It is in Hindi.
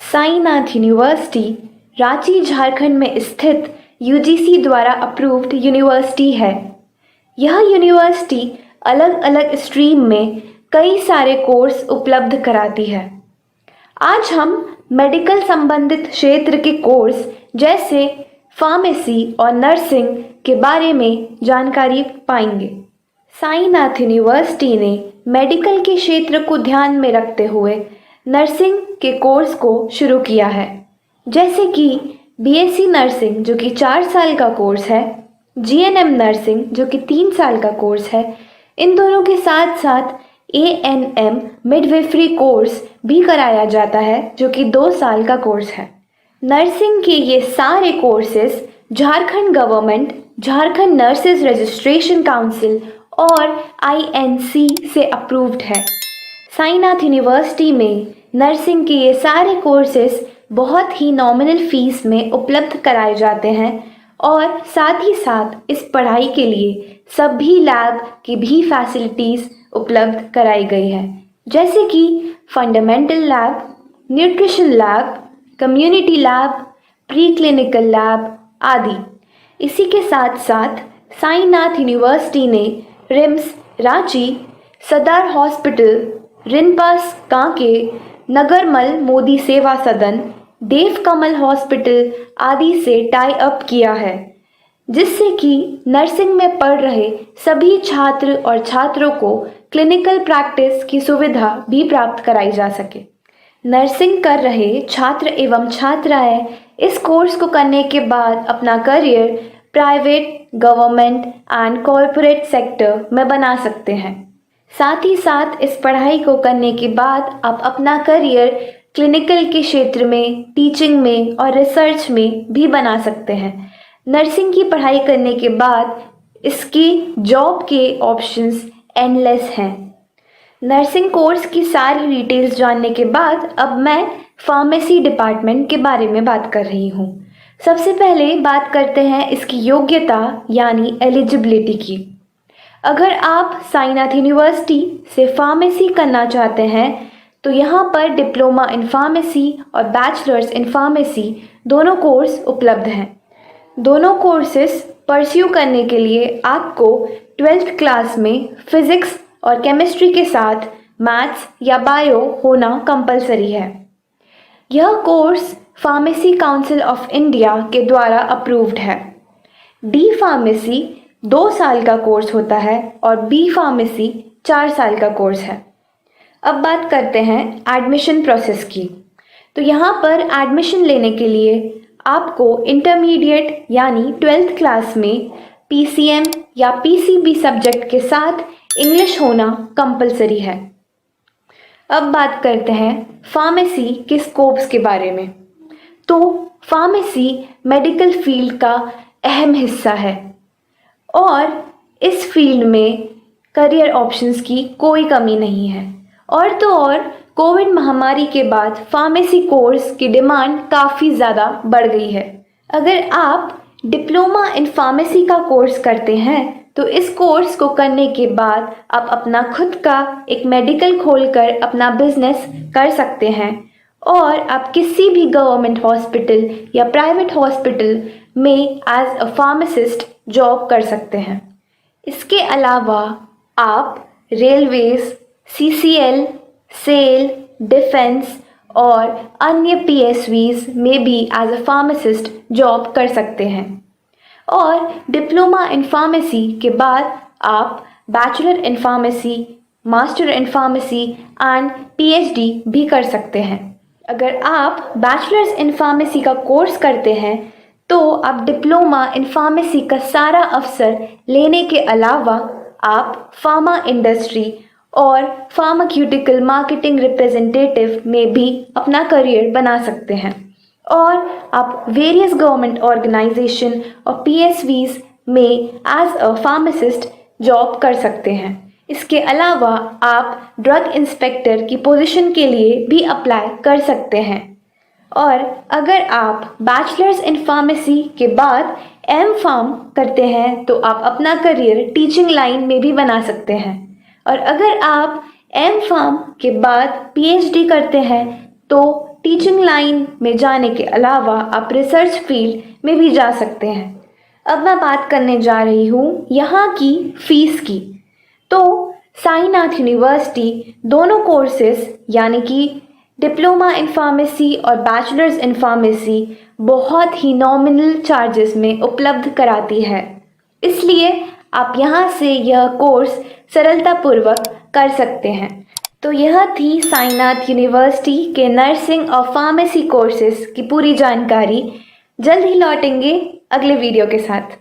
साईनाथ यूनिवर्सिटी रांची झारखंड में स्थित यूजीसी द्वारा अप्रूव्ड यूनिवर्सिटी है। यह यूनिवर्सिटी अलग अलग स्ट्रीम में कई सारे कोर्स उपलब्ध कराती है। आज हम मेडिकल संबंधित क्षेत्र के कोर्स जैसे फार्मेसी और नर्सिंग के बारे में जानकारी पाएंगे। साईनाथ यूनिवर्सिटी ने मेडिकल के क्षेत्र को ध्यान में रखते हुए नर्सिंग के कोर्स को शुरू किया है, जैसे कि बीएससी नर्सिंग जो कि 4 साल का कोर्स है, जीएनएम नर्सिंग जो कि 3 साल का कोर्स है। इन दोनों के साथ साथ एएनएम मिडवाइफरी कोर्स भी कराया जाता है जो कि 2 साल का कोर्स है। नर्सिंग के ये सारे courses Jharkhand government, Jharkhand nurses registration council और आईएनसी से अप्रूव्ड है। साईनाथ यूनिवर्सिटी में नर्सिंग के ये सारे कोर्सेज बहुत ही नॉमिनल फीस में उपलब्ध कराए जाते हैं और साथ ही साथ इस पढ़ाई के लिए सभी लैब की भी फैसिलिटीज़ उपलब्ध कराई गई है, जैसे कि fundamental lab, nutrition lab, community lab, pre clinical lab आदि। इसी के साथ साथ साईनाथ यूनिवर्सिटी ने रिम्स रांची, सदर हॉस्पिटल, रिनपास कांके, नगरमल मोदी सेवा सदन, देव कमल हॉस्पिटल आदि से टाई अप किया है, जिससे कि नर्सिंग में पढ़ रहे सभी छात्र और छात्रों को क्लिनिकल प्रैक्टिस की सुविधा भी प्राप्त कराई जा सके। नर्सिंग कर रहे छात्र एवं छात्राएं इस कोर्स को करने के बाद अपना career private, government and corporate sector में बना सकते हैं। साथ ही साथ इस पढ़ाई को करने के बाद आप अपना करियर क्लिनिकल के क्षेत्र में, टीचिंग में और रिसर्च में भी बना सकते हैं। नर्सिंग की पढ़ाई करने के बाद इसकी जॉब के ऑप्शंस एंडलेस हैं। नर्सिंग कोर्स की सारी डिटेल्स जानने के बाद अब मैं फार्मेसी डिपार्टमेंट के बारे में बात कर रही हूँ। सबसे पहले बात करते हैं इसकी योग्यता यानी एलिजिबिलिटी की। अगर आप साईनाथ यूनिवर्सिटी से फार्मेसी करना चाहते हैं तो यहाँ पर डिप्लोमा इन फार्मेसी और बैचलर्स इन फार्मेसी दोनों कोर्स उपलब्ध हैं। दोनों कोर्सेस परस्यू करने के लिए आपको 12th क्लास में फिज़िक्स और केमिस्ट्री के साथ मैथ्स या बायो होना कंपलसरी है। यह course pharmacy council of India के द्वारा अप्रूव्ड है। डी फार्मेसी 2 साल का कोर्स होता है और बी फार्मेसी 4 साल का कोर्स है। अब बात करते हैं एडमिशन प्रोसेस की। तो यहाँ पर एडमिशन लेने के लिए आपको इंटरमीडिएट यानी 12th क्लास में पीसीएम या पीसीबी सब्जेक्ट के साथ इंग्लिश होना कंपलसरी है। अब बात करते हैं फार्मेसी के स्कोप्स के बारे में। तो फार्मेसी मेडिकल फील्ड का अहम हिस्सा है और इस फील्ड में करियर ऑप्शंस की कोई कमी नहीं है। और तो और कोविड महामारी के बाद फार्मेसी कोर्स की डिमांड काफ़ी ज़्यादा बढ़ गई है। अगर आप डिप्लोमा इन फार्मेसी का कोर्स करते हैं तो इस कोर्स को करने के बाद आप अपना खुद का एक मेडिकल खोलकर अपना बिजनेस कर सकते हैं और आप किसी भी गवर्नमेंट हॉस्पिटल या प्राइवेट हॉस्पिटल में एज अ फार्मासिस्ट जॉब कर सकते हैं। इसके अलावा आप रेलवेज, सीसीएल, सेल, डिफेंस और अन्य पीएसवीज में भी एज अ फार्मासिस्ट जॉब कर सकते हैं। और डिप्लोमा इन फार्मेसी के बाद आप bachelor in pharmacy, master in pharmacy and PhD भी कर सकते हैं। अगर आप बैचलर्स इन फार्मेसी का कोर्स करते हैं तो आप डिप्लोमा इन फार्मेसी का सारा अवसर लेने के अलावा आप फार्मा इंडस्ट्री और फार्माक्यूटिकल मार्केटिंग रिप्रेजेंटेटिव में भी अपना करियर बना सकते हैं और आप वेरियस गवर्नमेंट ऑर्गेनाइजेशन और पीएसवीज में एज अ फार्मासिस्ट जॉब कर सकते हैं। इसके अलावा आप ड्रग इंस्पेक्टर की पोजीशन के लिए भी अप्लाई कर सकते हैं। और अगर आप बैचलर्स इन फार्मेसी के बाद एम फार्म करते हैं तो आप अपना करियर टीचिंग लाइन में भी बना सकते हैं। और अगर आप एम फार्म के बाद पीएचडी करते हैं तो टीचिंग लाइन में जाने के अलावा आप रिसर्च फील्ड में भी जा सकते हैं। अब मैं बात करने जा रही हूँ यहाँ की फ़ीस की। तो साईनाथ यूनिवर्सिटी दोनों कोर्सेज यानी कि डिप्लोमा इन फार्मेसी और बैचलर्स इन फार्मेसी बहुत ही नॉमिनल चार्जेस में उपलब्ध कराती है, इसलिए आप यहाँ से यह कोर्स सरलतापूर्वक कर सकते हैं। तो यह थी साईनाथ यूनिवर्सिटी के नर्सिंग और फार्मेसी कोर्सेज की पूरी जानकारी। जल्द ही लौटेंगे अगले वीडियो के साथ।